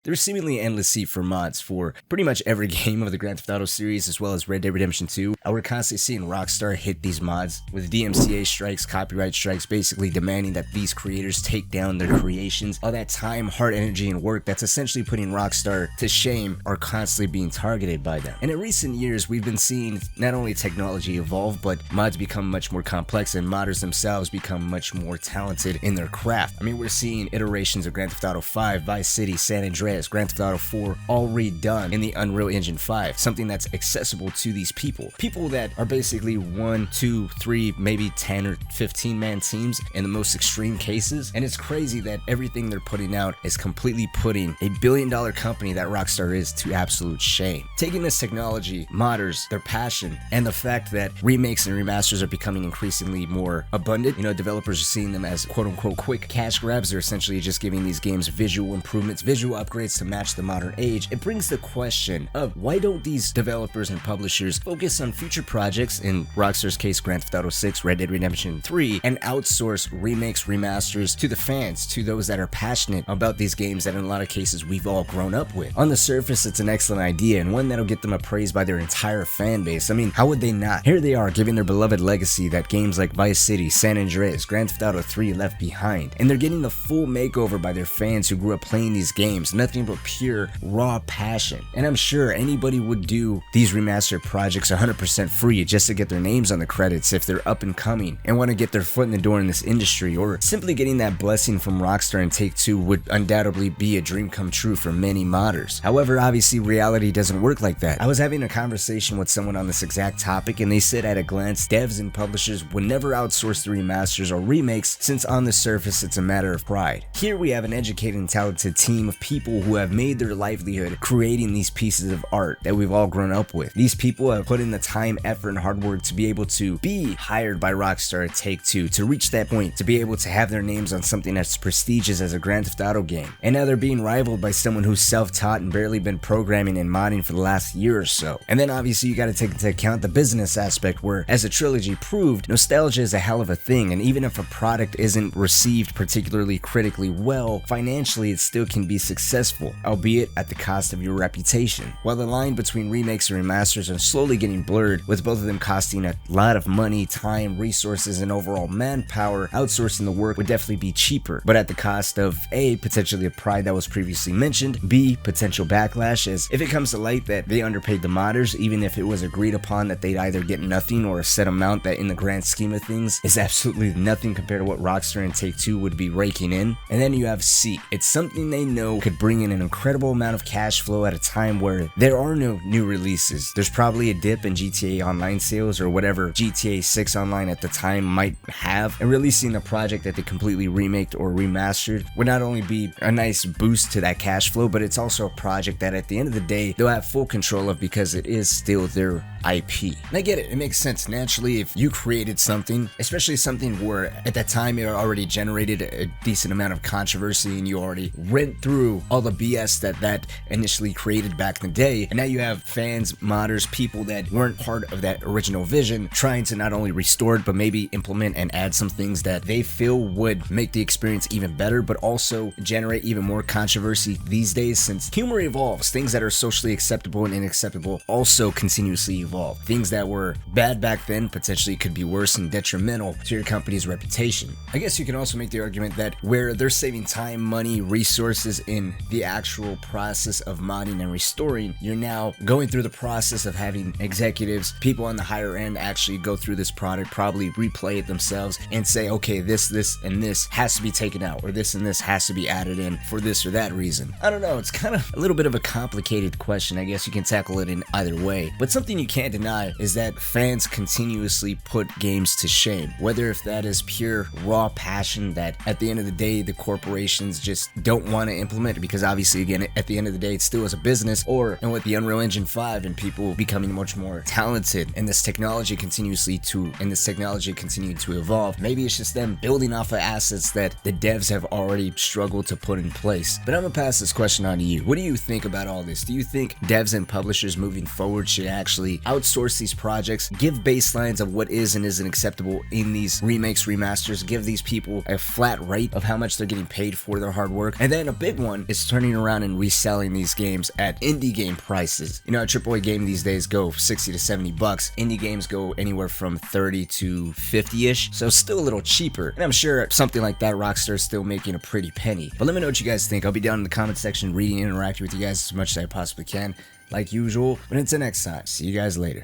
There's seemingly endless heat for mods for pretty much every game of the Grand Theft Auto series, as well as Red Dead Redemption 2. We're constantly seeing Rockstar hit these mods with DMCA strikes, copyright strikes, basically demanding that these creators take down their creations. All that time, heart, energy, and work that's essentially putting Rockstar to shame are constantly being targeted by them. And in recent years, we've been seeing not only technology evolve, but mods become much more complex and modders themselves become much more talented in their craft. I mean, we're seeing iterations of Grand Theft Auto 5, Vice City, San Andreas, Grand Theft Auto 4 all redone in the Unreal Engine 5, something that's accessible to these people that are basically 1, 2, 3, maybe 10 or 15 man teams in the most extreme cases. And it's crazy that everything they're putting out is completely putting a billion-dollar company that Rockstar is to absolute shame. Taking this technology, modders, their passion, and the fact that remakes and remasters are becoming increasingly more abundant, developers are seeing them as quote-unquote quick cash grabs. They're essentially just giving these games visual improvements, visual upgrades to match the modern age. It brings the question of why don't these developers and publishers focus on future projects, in Rockstar's case Grand Theft Auto 6, Red Dead Redemption 3, and outsource remakes, remasters to the fans, to those that are passionate about these games that in a lot of cases we've all grown up with. On the surface, it's an excellent idea and one that'll get them appraised by their entire fan base. I mean, how would they not? Here they are giving their beloved legacy that games like Vice City, San Andreas, Grand Theft Auto 3 left behind, and they're getting the full makeover by their fans who grew up playing these games. Nothing but pure, raw passion. And I'm sure anybody would do these remastered projects 100% free just to get their names on the credits if they're up and coming and want to get their foot in the door in this industry, or simply getting that blessing from Rockstar and Take-Two would undoubtedly be a dream come true for many modders. However, obviously reality doesn't work like that. I was having a conversation with someone on this exact topic and they said at a glance devs and publishers would never outsource the remasters or remakes, since on the surface it's a matter of pride. Here we have an educated and talented team of people who have made their livelihood creating these pieces of art that we've all grown up with. These people have put in the time, effort, and hard work to be able to be hired by Rockstar at Take-Two, to reach that point, to be able to have their names on something that's prestigious as a Grand Theft Auto game. And now they're being rivaled by someone who's self-taught and barely been programming and modding for the last year or so. And then obviously you gotta take into account the business aspect where, as the trilogy proved, nostalgia is a hell of a thing, and even if a product isn't received particularly critically well, financially it still can be successful, albeit at the cost of your reputation. While the line between remakes and remasters are slowly getting blurred, with both of them costing a lot of money, time, resources, and overall manpower, outsourcing the work would definitely be cheaper, but at the cost of A, potentially the pride that was previously mentioned, B, potential backlash, as if it comes to light that they underpaid the modders, even if it was agreed upon that they'd either get nothing or a set amount that in the grand scheme of things is absolutely nothing compared to what Rockstar and Take-Two would be raking in. And then you have C, it's something they know could bring in an incredible amount of cash flow at a time where there are no new releases. There's probably a dip in GTA Online sales or whatever GTA 6 Online at the time might have, and releasing a project that they completely remaked or remastered would not only be a nice boost to that cash flow, but it's also a project that at the end of the day they'll have full control of because it is still their IP. And I get it, it makes sense. Naturally, if you created something, especially something where at that time it already generated a decent amount of controversy and you already went through all the BS that initially created back in the day, and now you have fans, modders, people that weren't part of that original vision trying to not only restore it but maybe implement and add some things that they feel would make the experience even better, but also generate even more controversy these days, since humor evolves. Things that are socially acceptable and unacceptable also continuously evolve. Things that were bad back then potentially could be worse and detrimental to your company's reputation. I guess you can also make the argument that where they're saving time, money, resources in the actual process of modding and restoring, you're now going through the process of having executives, people on the higher end actually go through this product, probably replay it themselves and say, okay, this, and this has to be taken out, or this and this has to be added in for this or that reason. I don't know, it's kind of a little bit of a complicated question. I guess you can tackle it in either way, but something you can't deny is that fans continuously put games to shame, whether if that is pure raw passion that at the end of the day the corporations just don't want to implement it because obviously again at the end of the day it still is a business, or and with the Unreal Engine 5 and people becoming much more talented and this technology continuing to evolve, maybe it's just them building off of assets that the devs have already struggled to put in place. But I'm gonna pass this question on to you. What do you think about all this? Do you think devs and publishers moving forward should actually outsource these projects, give baselines of what is and isn't acceptable in these remakes, remasters, give these people a flat rate of how much they're getting paid for their hard work? And then a big one is turning around and reselling these games at indie game prices. You know, a AAA game these days go 60 to 70 bucks. Indie games go anywhere from 30 to 50-ish, so still a little cheaper. And I'm sure something like that, Rockstar is still making a pretty penny. But let me know what you guys think. I'll be down in the comment section reading and interacting with you guys as much as I possibly can, like usual. But until next time, see you guys later.